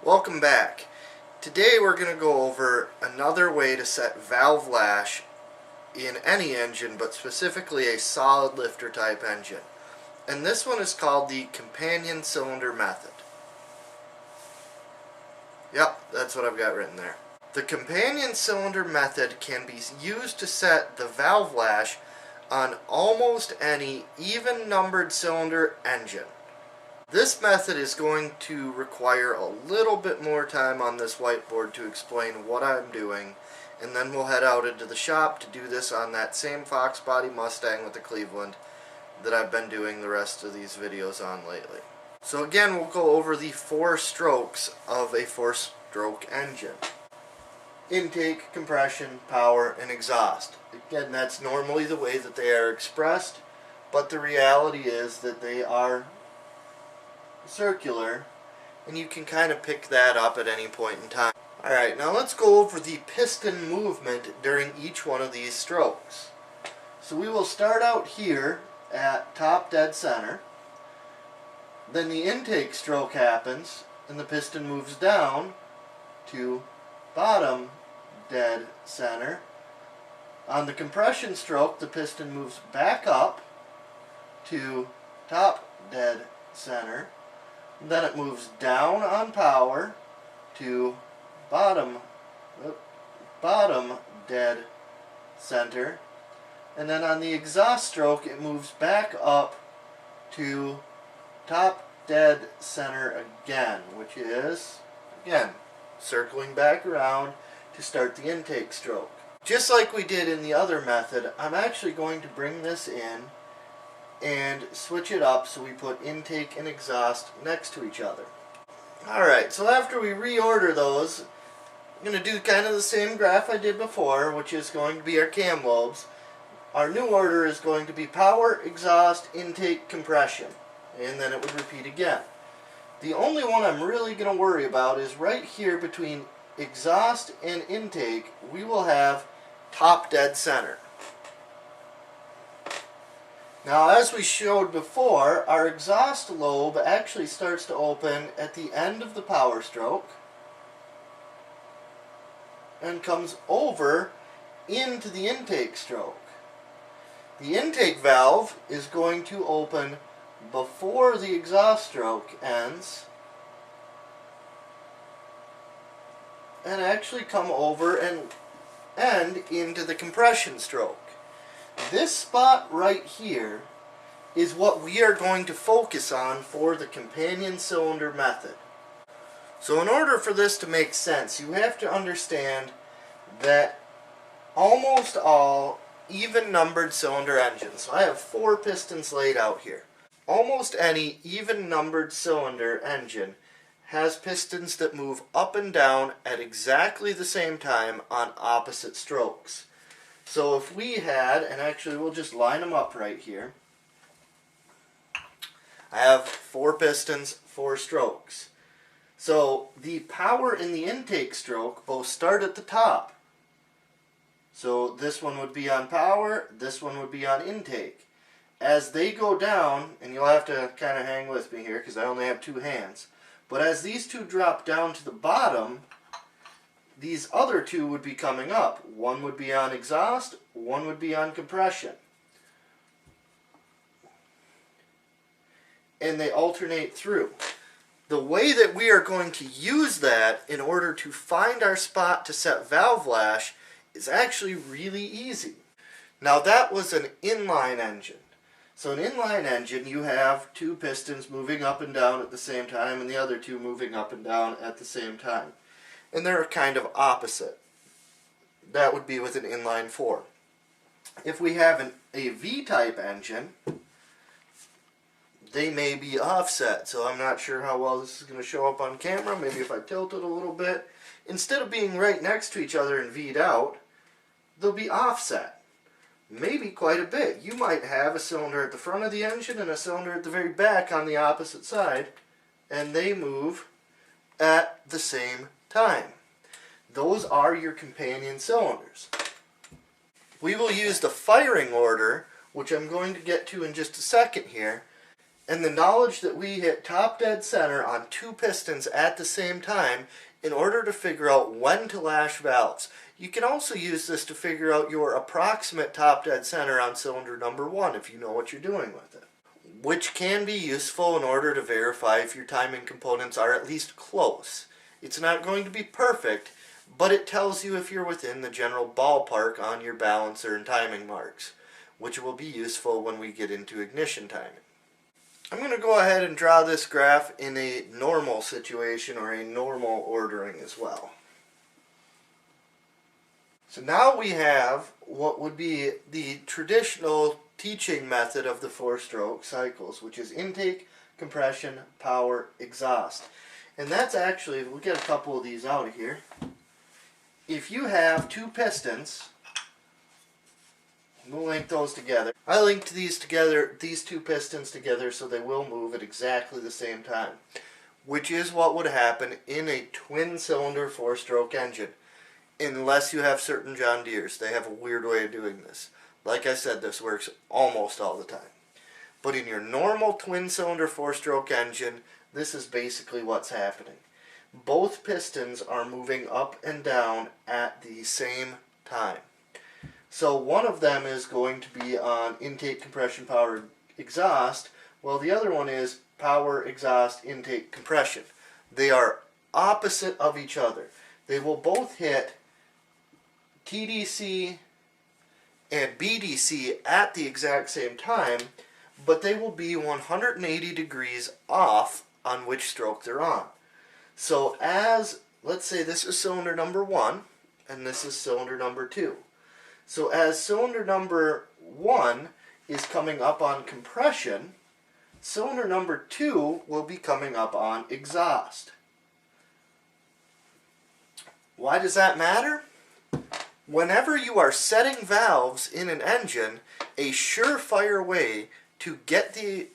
Welcome back. Today we're going to go over another way to set valve lash in any engine, but specifically a solid lifter type engine. And this one is called the companion cylinder method. Yep, that's what I've got written there. The companion cylinder method can be used to set the valve lash on almost any even numbered cylinder engine. This method is going to require a little bit more time on this whiteboard to explain what I'm doing, and then we'll head out into the shop to do this on that same Fox body Mustang with the Cleveland that I've been doing the rest of these videos on lately. So again, we'll go over the 4 strokes of a 4-stroke engine. Intake, compression, power, and exhaust. Again, that's normally the way that they are expressed, but the reality is that they are circular, and you can kind of pick that up at any point in time. Alright, now let's go over the piston movement during each one of these strokes. So we will start out here at top dead center. Then the intake stroke happens and the piston moves down to bottom dead center. On the compression stroke, the piston moves back up to top dead center. Then it moves down on power to bottom dead center. And then on the exhaust stroke, it moves back up to top dead center again, which is, again, circling back around to start the intake stroke. Just like we did in the other method, I'm actually going to bring this in and switch it up so we put intake and exhaust next to each other. Alright, so after we reorder those, I'm going to do kind of the same graph I did before, which is going to be our cam lobes. Our new order is going to be power, exhaust, intake, compression, and then it would repeat again. The only one I'm really going to worry about is right here between exhaust and intake. We will have top dead center. Now, as we showed before, our exhaust lobe actually starts to open at the end of the power stroke and comes over into the intake stroke. The intake valve is going to open before the exhaust stroke ends and actually come over and end into the compression stroke. This spot right here is what we are going to focus on for the companion cylinder method. So in order for this to make sense, you have to understand that almost all even numbered cylinder engines, so I have 4 pistons laid out here. Almost any even numbered cylinder engine has pistons that move up and down at exactly the same time on opposite strokes. So if we had, and actually we'll just line them up right here. I have 4 pistons, 4 strokes. So the power and the intake stroke both start at the top. So this one would be on power, this one would be on intake. As they go down, and you'll have to kind of hang with me here because I only have 2 hands, but as these 2 drop down to the bottom, these other 2 would be coming up. One would be on exhaust, one would be on compression. And they alternate through. The way that we are going to use that in order to find our spot to set valve lash is actually really easy. Now that was an inline engine. So an inline engine, you have 2 pistons moving up and down at the same time and the other 2 moving up and down at the same time. And they're kind of opposite. That would be with an inline 4. If we have a V-type engine, they may be offset, so I'm not sure how well this is going to show up on camera. Maybe if I tilt it a little bit. Instead of being right next to each other and V'd out, they'll be offset. Maybe quite a bit. You might have a cylinder at the front of the engine and a cylinder at the very back on the opposite side, and they move at the same time. Those are your companion cylinders. We will use the firing order, which I'm going to get to in just a second here, and the knowledge that we hit top dead center on 2 pistons at the same time in order to figure out when to lash valves. You can also use this to figure out your approximate top dead center on cylinder number 1 if you know what you're doing with it, which can be useful in order to verify if your timing components are at least close. It's not going to be perfect, but it tells you if you're within the general ballpark on your balancer and timing marks, which will be useful when we get into ignition timing. I'm going to go ahead and draw this graph in a normal situation or a normal ordering as well. So now we have what would be the traditional teaching method of the 4-stroke cycles, which is intake, compression, power, exhaust. And that's actually, we'll get a couple of these out of here. If you have 2 pistons, we'll link those together. I linked these together, these 2 pistons together, so they will move at exactly the same time, which is what would happen in a twin-cylinder 4-stroke engine, unless you have certain John Deeres. They have a weird way of doing this. Like I said, this works almost all the time. But in your normal twin-cylinder 4-stroke engine, this is basically what's happening. Both pistons are moving up and down at the same time. So one of them is going to be on intake, compression, power, exhaust, while the other one is power, exhaust, intake, compression. They are opposite of each other. They will both hit TDC and BDC at the exact same time, but they will be 180 degrees off on which stroke they're on. So as, let's say this is cylinder number 1, and this is cylinder number 2. So as cylinder number 1 is coming up on compression, cylinder number 2 will be coming up on exhaust. Why does that matter? Whenever you are setting valves in an engine, a surefire way to get the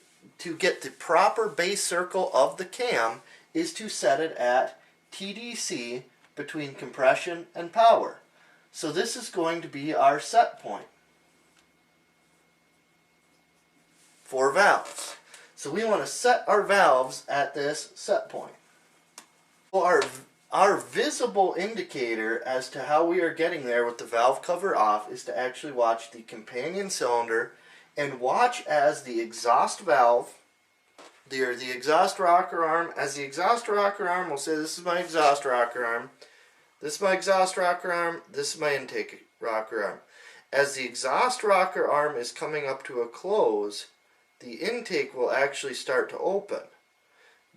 proper base circle of the cam is to set it at TDC between compression and power. So this is going to be our set point for valves. So we want to set our valves at this set point. Well, our visible indicator as to how we are getting there with the valve cover off is to actually watch the companion cylinder and watch as the exhaust valve, the exhaust rocker arm, as the exhaust rocker arm will say, this is my exhaust rocker arm, this is my exhaust rocker arm, this is my intake rocker arm. As the exhaust rocker arm is coming up to a close, the intake will actually start to open.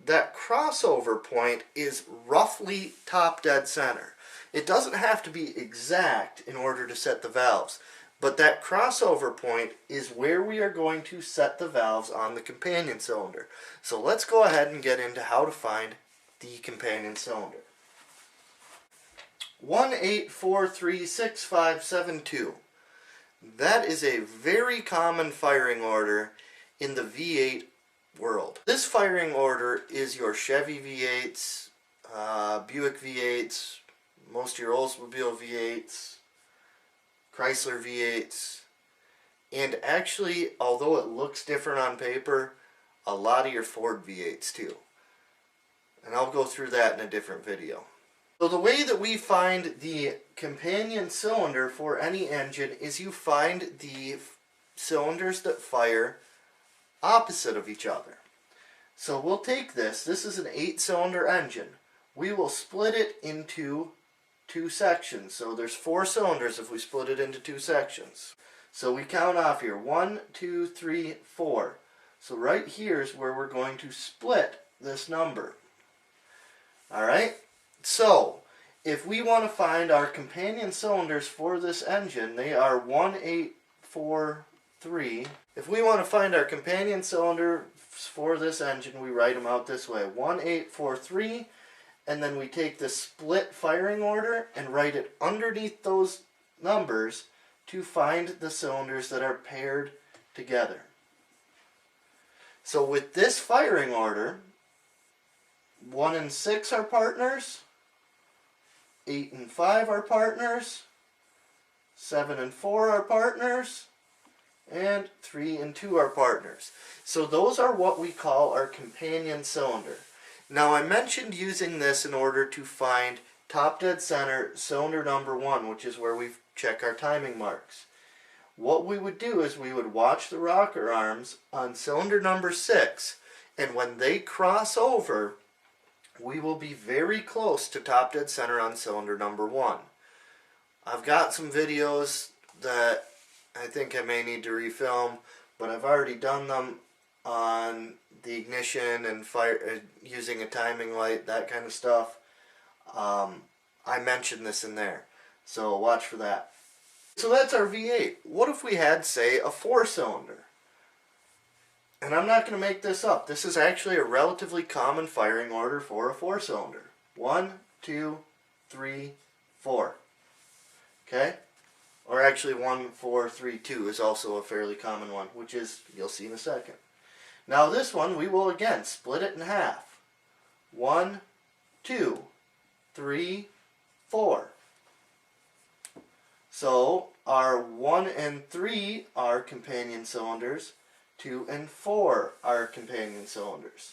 That crossover point is roughly top dead center. It doesn't have to be exact in order to set the valves, but that crossover point is where we are going to set the valves on the companion cylinder. So let's go ahead and get into how to find the companion cylinder. 1-8-4-3-6-5-7-2. That is a very common firing order in the V8 world. This firing order is your Chevy V8s, Buick V8s, most of your Oldsmobile V8s, Chrysler V8s, and actually, although it looks different on paper, a lot of your Ford V8s too. And I'll go through that in a different video. So the way that we find the companion cylinder for any engine is you find the cylinders that fire opposite of each other. So we'll take this is an 8-cylinder engine. We will split it into 2 sections. So there's 4 cylinders if we split it into 2 sections. So we count off here, 1, 2, 3, 4. So right here is where we're going to split this number. Alright? So, if we want to find our companion cylinders for this engine, they are 1, 8, 4, 3. If we want to find our companion cylinder for this engine, we write them out this way. 1, 8, 4, 3, and then we take the split firing order and write it underneath those numbers to find the cylinders that are paired together. So with this firing order, 1 and 6 are partners, 8 and 5 are partners, 7 and 4 are partners, and 3 and 2 are partners. So those are what we call our companion cylinder. Now I mentioned using this in order to find top dead center cylinder number 1, which is where we check our timing marks. What we would do is we would watch the rocker arms on cylinder number 6, and when they cross over, we will be very close to top dead center on cylinder number 1. I've got some videos that I think I may need to refilm, but I've already done them on the ignition and fire using a timing light, that kind of stuff. I mentioned this in there, so watch for that. So that's our V8. What if we had, say, a 4-cylinder? And I'm not going to make this up. This is actually a relatively common firing order for a 4-cylinder. 1, 2, 3, 4. Okay? Or actually 1, 4, 3, 2 is also a fairly common one, which is, you'll see in a second. Now this one, we will again split it in half. 1, 2, 3, 4. So our 1 and 3 are companion cylinders. 2 and 4 are companion cylinders.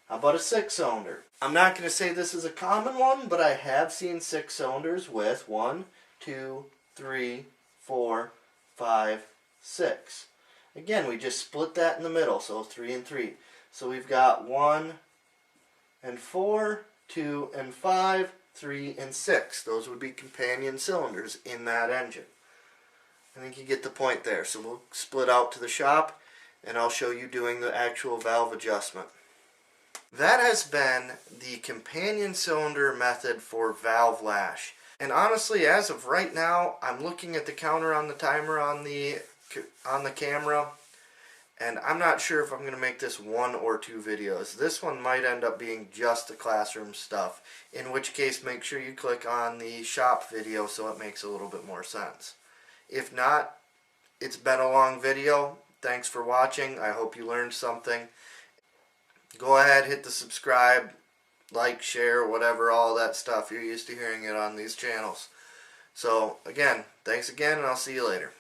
How about a 6-cylinder? I'm not going to say this is a common one, but I have seen 6 cylinders with 1, 2, 3, 4, 5, 6. Again, we just split that in the middle, so 3 and 3. So we've got 1 and 4, 2 and 5, 3 and 6. Those would be companion cylinders in that engine. I think you get the point there. So we'll split out to the shop and I'll show you doing the actual valve adjustment. That has been the companion cylinder method for valve lash. And honestly, as of right now, I'm looking at the counter on the timer on the camera, and I'm not sure if I'm going to make this 1 or 2 videos. This one might end up being just the classroom stuff, in which case make sure you click on the shop video so it makes a little bit more sense. If not, it's been a long video. Thanks for watching. I hope you learned something. Go ahead, hit the subscribe, like, share, whatever, all that stuff. You're used to hearing it on these channels. So, again, thanks again, and I'll see you later.